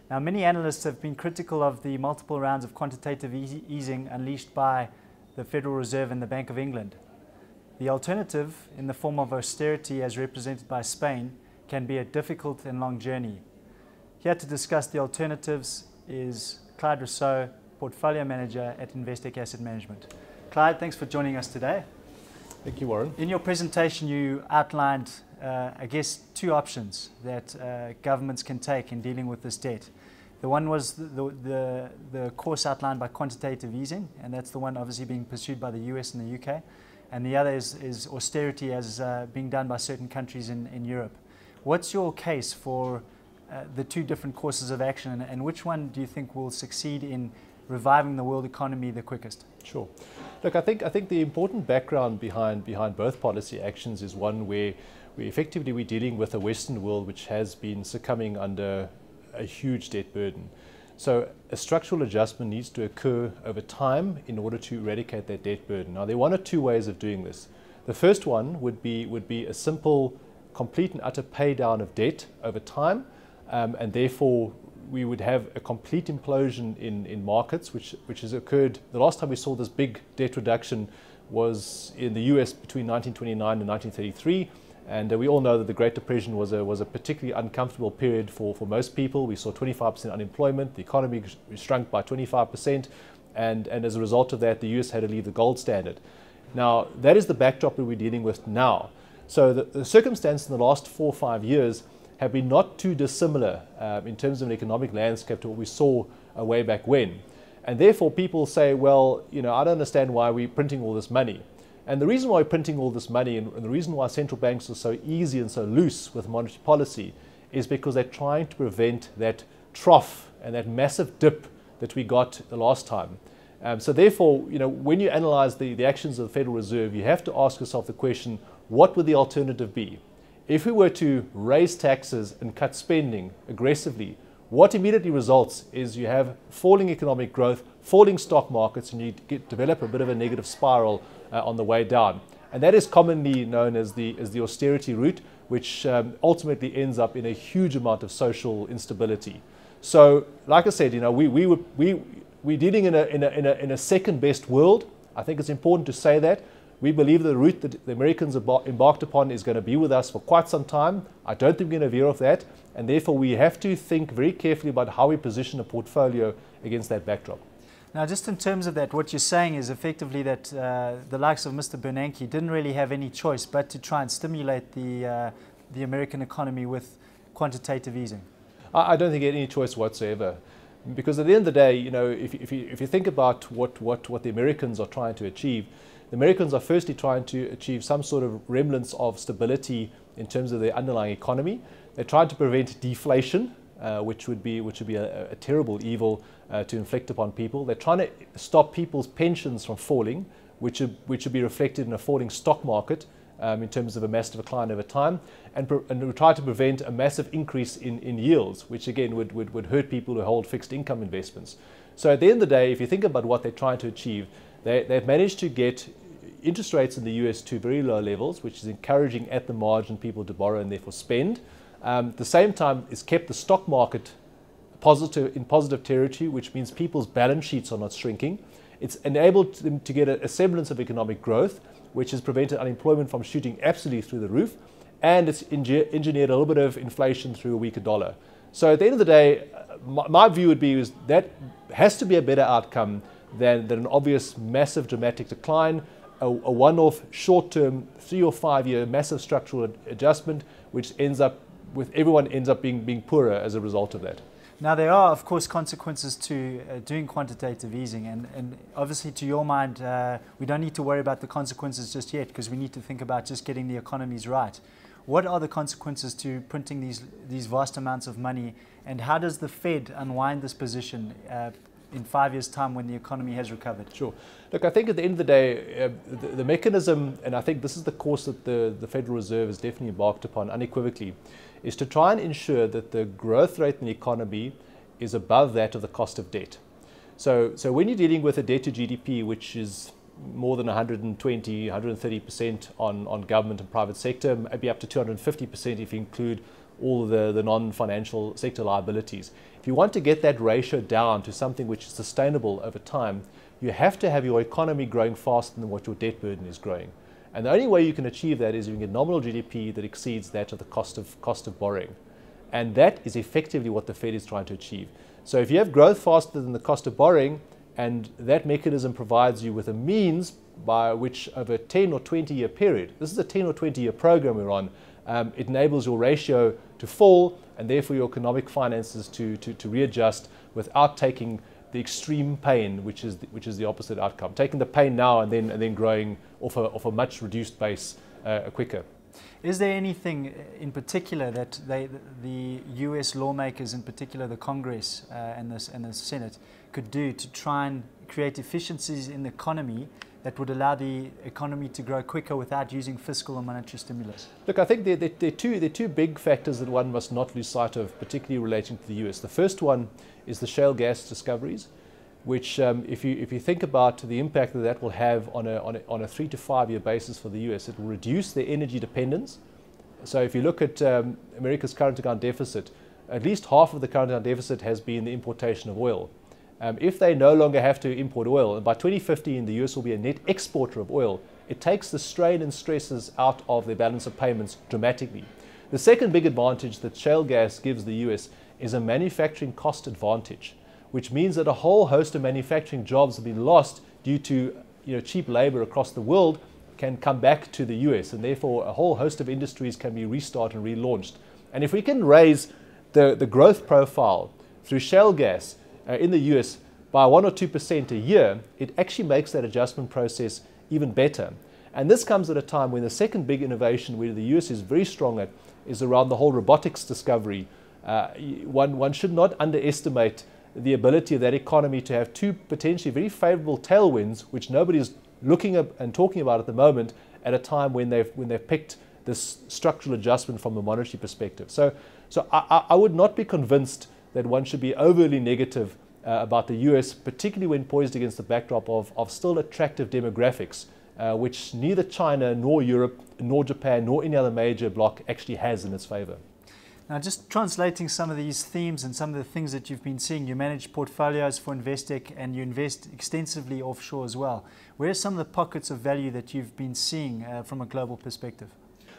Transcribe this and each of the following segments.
Now, many analysts have been critical of the multiple rounds of quantitative easing unleashed by the Federal Reserve and the Bank of England. The alternative, in the form of austerity as represented by Spain, can be a difficult and long journey. Here to discuss the alternatives is Clyde Rossouw, Portfolio Manager at Investec Asset Management. Clyde, thanks for joining us today. Thank you, Warren. In your presentation, you outlined, I guess, two options that governments can take in dealing with this debt. The one was the course outlined by quantitative easing, and that's the one obviously being pursued by the US and the UK. And the other is austerity as being done by certain countries in Europe. What's your case for the two different courses of action, and which one do you think will succeed in reviving the world economy the quickest? Sure. Look, I think the important background behind both policy actions is one where we're dealing with a Western world which has been succumbing under a huge debt burden. So a structural adjustment needs to occur over time in order to eradicate that debt burden. Now, there are one or two ways of doing this. The first one would be a simple, complete and utter pay down of debt over time, and therefore we would have a complete implosion in markets, which has occurred. The last time we saw this big debt reduction was in the US between 1929 and 1933. And we all know that the Great Depression was a particularly uncomfortable period for most people. We saw 25% unemployment, the economy shrunk by 25%, and as a result of that, the US had to leave the gold standard. Now, that is the backdrop that we're dealing with now. So the circumstances in the last 4 or 5 years have been not too dissimilar in terms of an economic landscape to what we saw way back when. And therefore, people say, well, I don't understand why we're printing all this money. And the reason why we're printing all this money and the reason why central banks are so easy and so loose with monetary policy is because they're trying to prevent that trough and that massive dip that we got the last time. So therefore, when you analyze the actions of the Federal Reserve, you have to ask yourself the question, what would the alternative be? If we were to raise taxes and cut spending aggressively, what immediately results is you have falling economic growth, falling stock markets, and you develop a bit of a negative spiral on the way down. And that is commonly known as the austerity route, which ultimately ends up in a huge amount of social instability. So, like I said, we're dealing in a second best world. I think it's important to say that. We believe the route that the Americans embarked upon is going to be with us for quite some time. I don't think we're going to veer off that, and therefore we have to think very carefully about how we position a portfolio against that backdrop. Now, just in terms of that, what you're saying is effectively that the likes of Mr. Bernanke didn't really have any choice but to try and stimulate the American economy with quantitative easing. I don't think he had any choice whatsoever, because at the end of the day, if you think about what the Americans are trying to achieve, the Americans are firstly trying to achieve some sort of remnants of stability in terms of their underlying economy. They're trying to prevent deflation, which would be a terrible evil to inflict upon people. They're trying to stop people's pensions from falling, which would be reflected in a falling stock market in terms of a massive decline over time, and we try to prevent a massive increase in yields, which again would hurt people who hold fixed income investments. So at the end of the day, if you think about what they're trying to achieve, they've managed to get interest rates in the US to very low levels, which is encouraging at the margin people to borrow and therefore spend. At the same time, it's kept the stock market in positive territory, which means people's balance sheets are not shrinking. It's enabled them to get a semblance of economic growth, which has prevented unemployment from shooting absolutely through the roof, and it's engineered a little bit of inflation through a weaker dollar. So at the end of the day, my view would be is that has to be a better outcome than an obvious massive dramatic decline, a one-off short-term 3 or 5 year massive structural adjustment, which ends up with everyone ends up being poorer as a result of that. Now, there are, of course, consequences to doing quantitative easing, and obviously, to your mind, we don't need to worry about the consequences just yet, because we need to think about just getting the economies right. What are the consequences to printing these vast amounts of money, and how does the Fed unwind this position in 5 years' time when the economy has recovered? Sure. Look, I think at the end of the day, the mechanism, and I think this is the course that the Federal Reserve has definitely embarked upon unequivocally, is to try and ensure that the growth rate in the economy is above that of the cost of debt. So when you're dealing with a debt to GDP, which is more than 120, 130% on government and private sector, maybe up to 250% if you include all the non-financial sector liabilities. If you want to get that ratio down to something which is sustainable over time, you have to have your economy growing faster than what your debt burden is growing. And the only way you can achieve that is if you get nominal GDP that exceeds that of the cost of borrowing. And that is effectively what the Fed is trying to achieve. So if you have growth faster than the cost of borrowing, and that mechanism provides you with a means by which over a 10 or 20 year period, this is a 10 or 20 year program we're on, it enables your ratio to fall and therefore your economic finances to readjust without taking the extreme pain, which is the opposite outcome. Taking the pain now and then growing off a much reduced base quicker. Is there anything in particular that the US lawmakers, in particular the Congress and the Senate, could do to try and create efficiencies in the economy that would allow the economy to grow quicker without using fiscal or monetary stimulus? Look, I think there are two big factors that one must not lose sight of, particularly relating to the US. The first one is the shale gas discoveries, which if you think about the impact that will have on a 3 to 5 year basis for the US, it will reduce their energy dependence. So if you look at America's current account deficit, at least half of the current account deficit has been the importation of oil. If they no longer have to import oil, and by 2015 the US will be a net exporter of oil, it takes the strain and stresses out of their balance of payments dramatically. The second big advantage that shale gas gives the US is a manufacturing cost advantage, which means that a whole host of manufacturing jobs have been lost due to cheap labor across the world can come back to the US, and therefore a whole host of industries can be restarted and relaunched. And if we can raise the growth profile through shale gas in the US by 1 or 2% a year, it actually makes that adjustment process even better. And this comes at a time when the second big innovation where the US is very strong at is around the whole robotics discovery. One should not underestimate the ability of that economy to have two potentially very favorable tailwinds, which nobody is looking at and talking about at the moment, at a time when they've picked this structural adjustment from the monetary perspective. So I would not be convinced that one should be overly negative about the US, particularly when poised against the backdrop of still attractive demographics, which neither China nor Europe nor Japan nor any other major bloc actually has in its favor. Now, just translating some of these themes and some of the things that you've been seeing, you manage portfolios for Investec and you invest extensively offshore as well. Where are some of the pockets of value that you've been seeing from a global perspective?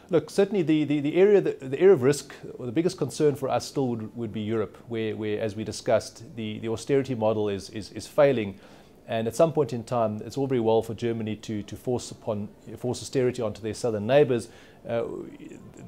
Look, certainly the area of risk, or the biggest concern for us still would be Europe, where as we discussed, the austerity model is failing. And at some point in time, it's all very well for Germany to force austerity onto their southern neighbors.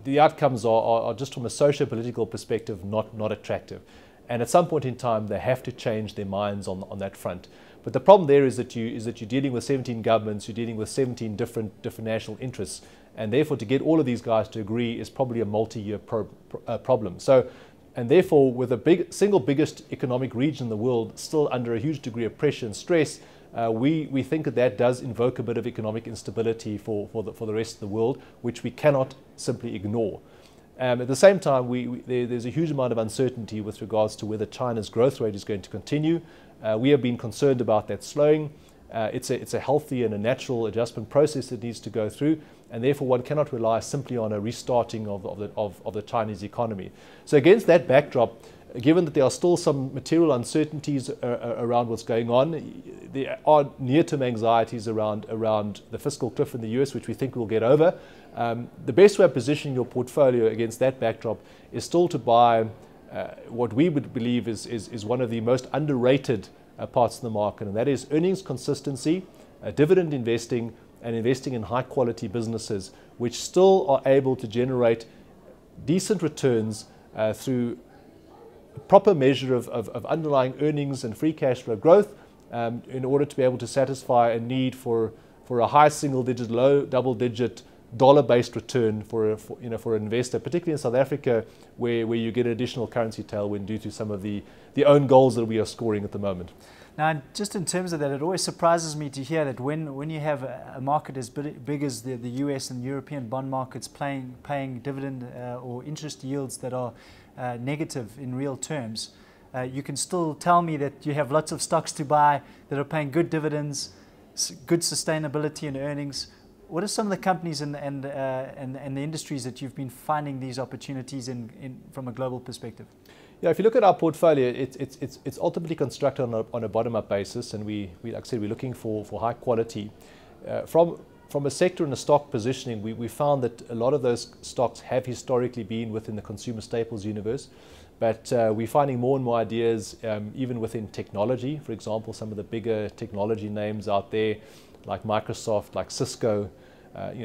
The outcomes are just from a socio-political perspective not attractive. And at some point in time, they have to change their minds on that front. But the problem there is that you're dealing with 17 governments, you're dealing with 17 different national interests, and therefore to get all of these guys to agree is probably a multi-year problem. So, and therefore, with the single biggest economic region in the world still under a huge degree of pressure and stress, we think that does invoke a bit of economic instability for the rest of the world, which we cannot simply ignore. At the same time, there's a huge amount of uncertainty with regards to whether China's growth rate is going to continue. We have been concerned about that slowing. It's a healthy and a natural adjustment process that needs to go through, and therefore one cannot rely simply on a restarting of the Chinese economy. So against that backdrop, given that there are still some material uncertainties around what's going on, there are near-term anxieties around the fiscal cliff in the US, which we think we'll get over. The best way of positioning your portfolio against that backdrop is still to buy what we would believe is one of the most underrated parts of the market, and that is earnings consistency, dividend investing, and investing in high-quality businesses, which still are able to generate decent returns through a proper measure of underlying earnings and free cash flow growth in order to be able to satisfy a need for a high single-digit, low double-digit dollar-based return for an investor, particularly in South Africa, where you get additional currency tailwind due to some of the own goals that we are scoring at the moment. Now, just in terms of that, it always surprises me to hear that when you have a market as big as the US and European bond markets paying dividend or interest yields that are negative in real terms, you can still tell me that you have lots of stocks to buy that are paying good dividends, good sustainability in earnings. what are some of the companies and the industries that you've been finding these opportunities in from a global perspective? Yeah, if you look at our portfolio, it's ultimately constructed on a bottom-up basis, and like I said, we're looking for high quality. From a sector and a stock positioning, we found that a lot of those stocks have historically been within the consumer staples universe, but we're finding more and more ideas even within technology. For example, some of the bigger technology names out there, like Microsoft, like Cisco.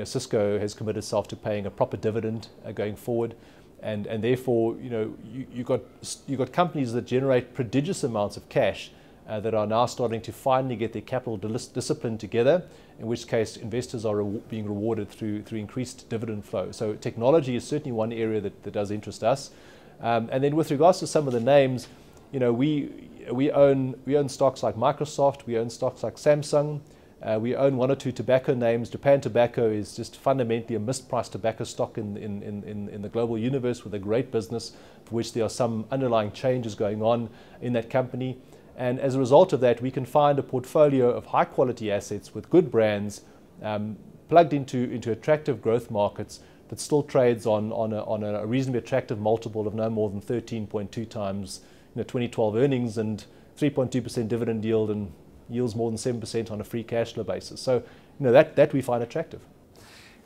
Cisco has committed itself to paying a proper dividend going forward. And therefore, you've got companies that generate prodigious amounts of cash that are now starting to finally get their capital discipline together, in which case investors are being rewarded through increased dividend flow. So technology is certainly one area that does interest us. And then with regards to some of the names, we own stocks like Microsoft, we own stocks like Samsung. We own one or two tobacco names. Japan Tobacco is just fundamentally a mispriced tobacco stock in the global universe, with a great business for which there are some underlying changes going on in that company. And as a result of that, we can find a portfolio of high quality assets with good brands plugged into attractive growth markets that still trades on a reasonably attractive multiple of no more than 13.2 times 2012 earnings and 3.2% dividend yield, and yields more than 7% on a free cash flow basis. So that we find attractive.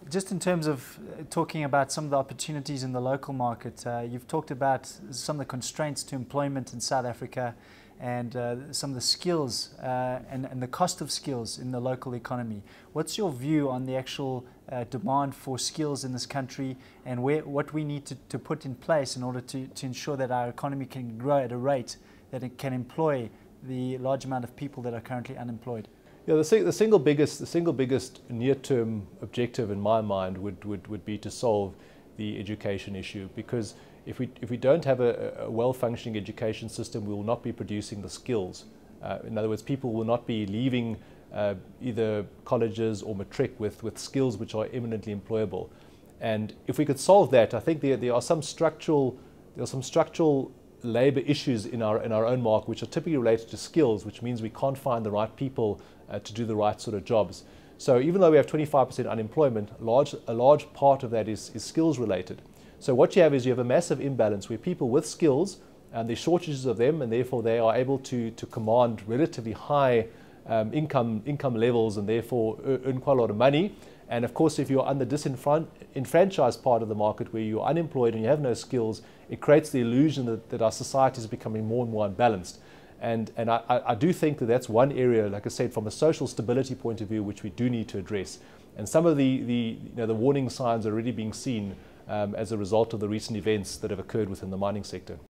Just in terms of talking about some of the opportunities in the local market, you've talked about some of the constraints to employment in South Africa and some of the skills and the cost of skills in the local economy. What's your view on the actual demand for skills in this country, and what we need to put in place in order to ensure that our economy can grow at a rate that it can employ the large amount of people that are currently unemployed? Yeah, the single biggest near-term objective in my mind would be to solve the education issue, because if we don't have a well-functioning education system, we will not be producing the skills. In other words, people will not be leaving either colleges or matric with skills which are eminently employable. And if we could solve that, I think there are some structural labor issues in our own market which are typically related to skills, which means we can't find the right people to do the right sort of jobs. So even though we have 25% unemployment, a large part of that is skills related. So what you have is you have a massive imbalance where people with skills, and there's shortages of them, and therefore they are able to command relatively high income levels, and therefore earn quite a lot of money. And of course, if you're on the disenfranchised part of the market where you're unemployed and you have no skills, it creates the illusion that our society is becoming more and more unbalanced. And I do think that that's one area, like I said, from a social stability point of view, which we do need to address. And some of the warning signs are already being seen as a result of the recent events that have occurred within the mining sector.